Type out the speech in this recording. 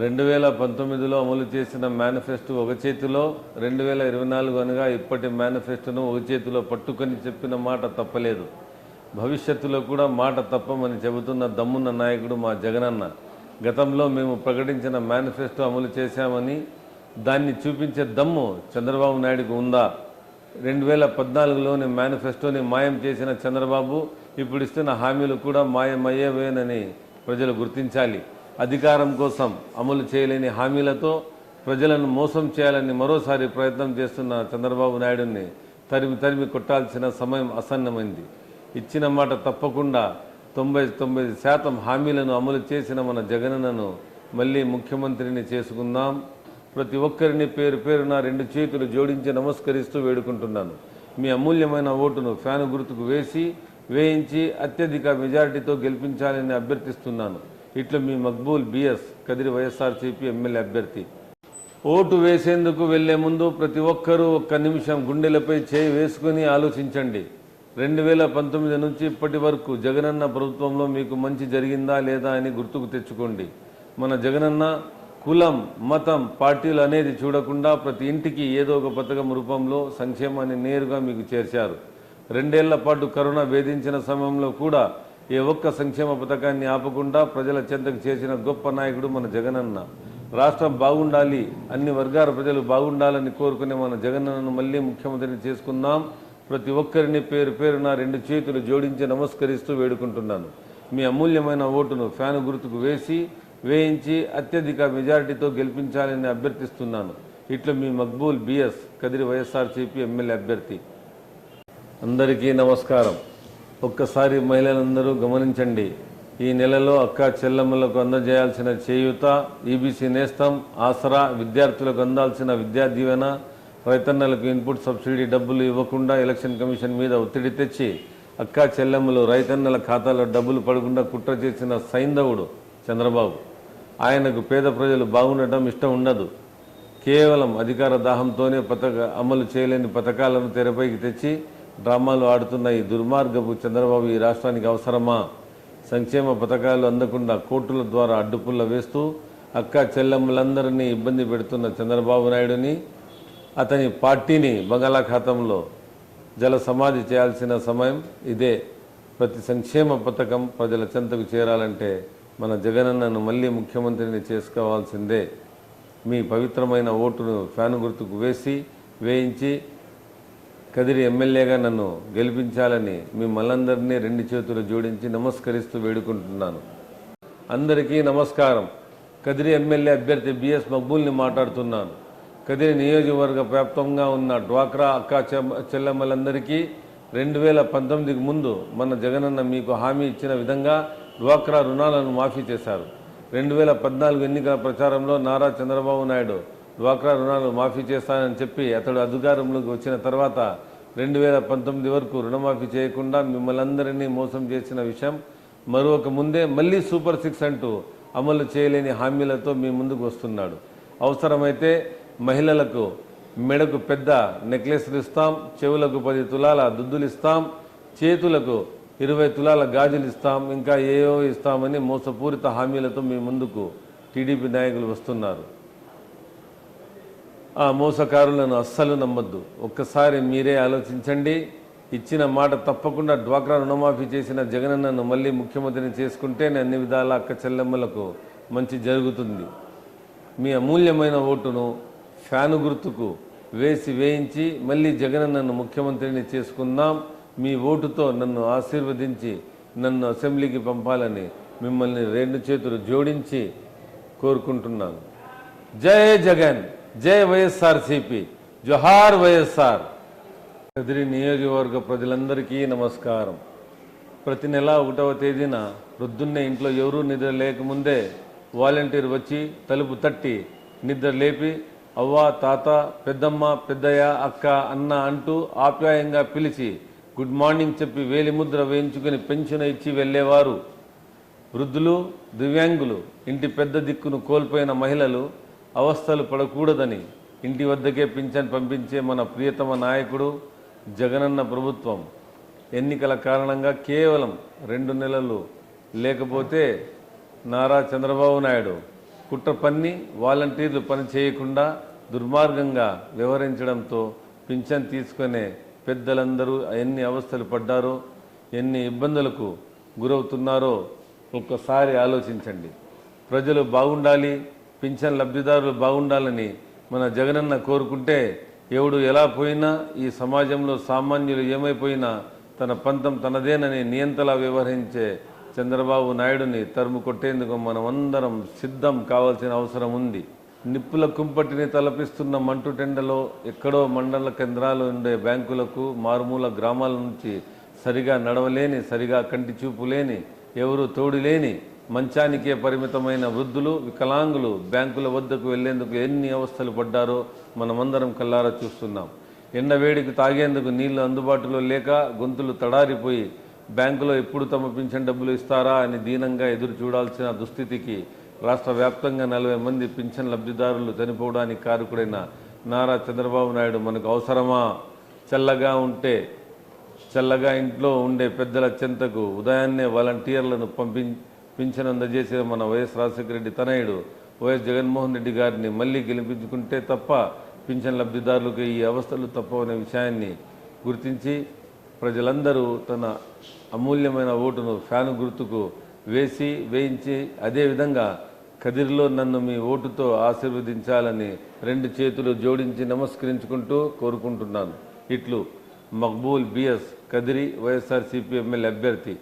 2019లో అమలు చేసిన మేనిఫెస్టో ఒక చేతిలో, 2024 అనగా ఇప్పటి మేనిఫెస్టోను ఒక చేతిలో పట్టుకొని చెప్పిన మాట తప్పలేదు. భవిష్యత్తులో కూడా మాట తప్పమని చెబుతున్న దమ్మున్న నాయకుడు మా జగనన్న. గతంలో మేము ప్రకటించిన మేనిఫెస్టో అమలు చేశామని దాన్ని చూపించే దమ్ము చంద్రబాబు నాయుడుకు ఉందా? 2014లోని మేనిఫెస్టోని మాయం చేసిన చంద్రబాబు ఇప్పుడు ఇస్తున్న హామీలు కూడా మాయమయ్యేవేనని ప్రజలు గుర్తించాలి. అధికారం కోసం అమలు చేయలేని హామీలతో ప్రజలను మోసం చేయాలని మరోసారి ప్రయత్నం చేస్తున్న చంద్రబాబు నాయుడుని తరిమి కొట్టాల్సిన సమయం ఆసన్నమైంది. ఇచ్చిన మాట తప్పకుండా 99% హామీలను అమలు చేసిన మన జగనన్నను మళ్ళీ ముఖ్యమంత్రిని చేసుకుందాం. ప్రతి ఒక్కరిని పేరు పేరున 2 చేతులు జోడించి నమస్కరిస్తూ వేడుకుంటున్నాను. మీ అమూల్యమైన ఓటును ఫ్యాను గుర్తుకు వేయించి అత్యధిక మెజారిటీతో గెలిపించాలని అభ్యర్థిస్తున్నాను. ఇట్లా మీ మక్బూల్ బిఎస్ కదిరి వైఎస్ఆర్సీపీ ఎమ్మెల్యే అభ్యర్థి. ఓటు వేసేందుకు వెళ్లే ముందు ప్రతి ఒక్కరూ ఒక్క నిమిషం గుండెలపై చేయి వేసుకుని ఆలోచించండి. 2019 నుంచి ఇప్పటి వరకు జగనన్న ప్రభుత్వంలో మీకు మంచి జరిగిందా లేదా అని గుర్తుకు తెచ్చుకోండి. మన జగనన్న కులం, మతం, పార్టీలు అనేది చూడకుండా ప్రతి ఇంటికి ఏదో ఒక పథకం రూపంలో సంక్షేమాన్ని నేరుగా మీకు చేర్చారు. 2 ఏళ్ల పాటు కరోనా వేధించిన సమయంలో కూడా ఏ ఒక్క సంక్షేమ పథకాన్ని ఆపకుండా ప్రజల చెంతకు చేసిన గొప్ప నాయకుడు మన జగనన్న. రాష్ట్రం బాగుండాలి, అన్ని వర్గాల ప్రజలు బాగుండాలని కోరుకునే మన జగనన్నను మళ్ళీ ముఖ్యమంత్రిని చేసుకుందాం. ప్రతి ఒక్కరిని పేరు పేరున 2 చేతులు జోడించి నమస్కరిస్తూ వేడుకుంటున్నాను. మీ అమూల్యమైన ఓటును ఫ్యాను గుర్తుకు వేయించి అత్యధిక మెజారిటీతో గెలిపించాలని అభ్యర్థిస్తున్నాను. ఇట్లా మీ మక్బూల్ బిఎస్ కదిరి వైఎస్ఆర్సీపీ ఎమ్మెల్యే అభ్యర్థి. అందరికీ నమస్కారం. ఒక్కసారి మహిళలందరూ గమనించండి. ఈ నెలలో అక్క చెల్లెమ్మలకు అందజేయాల్సిన చేయూత, ఈబీసీ నేస్తం, ఆసరా, విద్యార్థులకు అందాల్సిన విద్యా దీవెన, రైతన్నలకు ఇన్పుట్ సబ్సిడీ డబ్బులు ఇవ్వకుండా ఎలక్షన్ కమిషన్ మీద ఒత్తిడి తెచ్చి అక్క చెల్లెమ్మలు రైతన్నల ఖాతాలో డబ్బులు పడకుండా కుట్ర చేసిన సైంధవుడు చంద్రబాబు. ఆయనకు పేద ప్రజలు బాగుండటం ఇష్టం ఉండదు. కేవలం అధికార దాహంతోనే అమలు చేయలేని పథకాలను తెరపైకి తెచ్చి డ్రామాలు ఆడుతున్న ఈ దుర్మార్గపు చంద్రబాబు ఈ రాష్ట్రానికి అవసరమా? సంక్షేమ పథకాలు అందకుండా కోర్టుల ద్వారా అడ్డుపుల్ల వేస్తూ అక్క చెల్లెమ్మలందరినీ ఇబ్బంది పెడుతున్న చంద్రబాబు నాయుడుని, అతని పార్టీని బంగాళాఖాతంలో జల సమాధి చేయాల్సిన సమయం ఇదే. ప్రతి సంక్షేమ పథకం ప్రజల చెంతకు చేరాలంటే మన జగనన్నను మళ్ళీ ముఖ్యమంత్రిని చేసుకోవాల్సిందే. మీ పవిత్రమైన ఓటును ఫ్యాను గుర్తుకు వేయించి కదిరి ఎమ్మెల్యేగా నన్ను గెలిపించాలని మిమ్మల్ందరినీ 2 చేతులు జోడించి నమస్కరిస్తూ వేడుకుంటున్నాను. అందరికీ నమస్కారం. కదిరి ఎమ్మెల్యే అభ్యర్థి బిఎస్ మక్బూల్ని మాట్లాడుతున్నాను. కదిరి నియోజకవర్గ వ్యాప్తంగా ఉన్న డ్వాక్రా అక్క చెల్లెమ్మలందరికీ 2019కు ముందు మన జగనన్న మీకు హామీ ఇచ్చిన విధంగా డ్వాక్రా రుణాలను మాఫీ చేశారు. 2014 ఎన్నికల ప్రచారంలో నారా చంద్రబాబు నాయుడు డ్వాక్రా రుణాలు మాఫీ చేస్తానని చెప్పి అతడు అధికారంలోకి వచ్చిన తర్వాత 2019 వరకు రుణమాఫీ చేయకుండా మిమ్మల్ని అందరినీ మోసం చేసిన విషయం మరొక ముందే మళ్ళీ సూపర్ 6 అంటూ అమలు చేయలేని హామీలతో మీ ముందుకు వస్తున్నాడు. అవసరమైతే మహిళలకు మెడకు పెద్ద నెక్లెస్లు ఇస్తాం, చెవులకు 10 తులాల దుద్దులు ఇస్తాం, చేతులకు 20 తులాల గాజులు ఇస్తాం, ఇంకా ఏవో ఇస్తామని మోసపూరిత హామీలతో మీ ముందుకు టీడీపీ నాయకులు వస్తున్నారు. ఆ మోసకారులను అస్సలు నమ్మొద్దు. ఒక్కసారి మీరే ఆలోచించండి. ఇచ్చిన మాట తప్పకుండా డ్వాక్రా రుణమాఫీ చేసిన జగనన్నను మళ్ళీ ముఖ్యమంత్రిని చేసుకుంటే అన్ని విధాల అక్క చెల్లెమ్మలకు మంచి జరుగుతుంది. మీ అమూల్యమైన ఓటును ఫ్యాను గుర్తుకు వేయించి మళ్ళీ జగనన్నను ముఖ్యమంత్రిని చేసుకుందాం. మీ ఓటుతో నన్ను ఆశీర్వదించి నన్ను అసెంబ్లీకి పంపాలని మిమ్మల్ని 2 చేతులు జోడించి కోరుకుంటున్నాను. జై జగన్, జై వైఎస్ఆర్సీపీ, జోహార్ వైఎస్ఆర్. కదిరి నియోజకవర్గ ప్రజలందరికీ నమస్కారం. ప్రతి నెల 1వ తేదీన ప్రొద్దున్నే ఇంట్లో ఎవరూ నిద్ర లేకముందే వాలంటీర్ వచ్చి తలుపు తట్టి నిద్ర లేపి అవ్వ, తాత, పెద్దమ్మ, పెద్దయ్య, అక్క, అన్న అంటూ ఆప్యాయంగా పిలిచి గుడ్ మార్నింగ్ చెప్పి వేలిముద్ర వేయించుకుని పెన్షన్ ఇచ్చి వెళ్ళేవారు. వృద్ధులు, దివ్యాంగులు, ఇంటి పెద్ద దిక్కును కోల్పోయిన మహిళలు అవస్థలు పడకూడదని ఇంటి వద్దకే పింఛన్ పంపించే మన ప్రియతమ నాయకుడు జగనన్న ప్రభుత్వం ఎన్నికల కారణంగా కేవలం 2 నెలలు లేకపోతే నారా చంద్రబాబు నాయుడు కుట్ర పన్ని వాలంటీర్లు పని చేయకుండా దుర్మార్గంగా వ్యవహరించడంతో పింఛన్ తీసుకునే పెద్దలందరూ ఎన్ని అవస్థలు పడ్డారో, ఎన్ని ఇబ్బందులకు గురవుతున్నారో ఒక్కసారి ఆలోచించండి. ప్రజలు బాగుండాలి, పింఛన్ లబ్ధిదారులు బాగుండాలని మన జగనన్న కోరుకుంటే ఎవడు ఎలా పోయినా, ఈ సమాజంలో సామాన్యులు ఏమైపోయినా తన పంతం తనదేనని నియంతలా వ్యవహరించే చంద్రబాబు నాయుడుని తరుము కొట్టేందుకు మనమందరం సిద్ధం కావాల్సిన అవసరం ఉంది. నిప్పుల కుంపటిని తలపిస్తున్న మంటుటెండలో ఎక్కడో మండల కేంద్రాలు ఉండే బ్యాంకులకు, మారుమూల గ్రామాల నుంచి సరిగా నడవలేని, సరిగా కంటి చూపు లేని, ఎవరు తోడు లేని, మంచానికే పరిమితమైన వృద్ధులు, వికలాంగులు బ్యాంకుల వద్దకు వెళ్లేందుకు ఎన్ని అవస్థలు పడ్డారో మనమందరం కల్లారా చూస్తున్నాం. ఎండవేడికి తాగేందుకు నీళ్లు అందుబాటులో లేక గొంతులు తడారిపోయి బ్యాంకులో ఎప్పుడు తమ పింఛన్ డబ్బులు ఇస్తారా అని దీనంగా ఎదురు చూడాల్సిన దుస్థితికి రాష్ట్ర వ్యాప్తంగా 40 మంది పింఛన్ లబ్ధిదారులు చనిపోవడానికి కారకుడైన నారా చంద్రబాబు నాయుడు మనకు అవసరమా? చల్లగా ఇంట్లో ఉండే పెద్దల చెంతకు ఉదయాన్నే వాలంటీర్లను పింఛన్ అందజేసిన మన వైఎస్ రాజశేఖర రెడ్డి తనయుడు వైఎస్ జగన్మోహన్ రెడ్డి గారిని మళ్ళీ గెలిపించుకుంటే తప్ప పింఛన్ లబ్ధిదారులకు ఈ అవస్థలు తప్పవనే విషయాన్ని గుర్తించి ప్రజలందరూ తన అమూల్యమైన ఓటును ఫ్యాను గుర్తుకు వేయించి అదేవిధంగా కదిరిలో నన్ను మీ ఓటుతో ఆశీర్వదించాలని 2 చేతులు జోడించి నమస్కరించుకుంటూ కోరుకుంటున్నాను. ఇట్లు మక్బూల్ బిఎస్ కదిరి, వైఎస్ఆర్సీపీ ఎమ్మెల్యే అభ్యర్థి.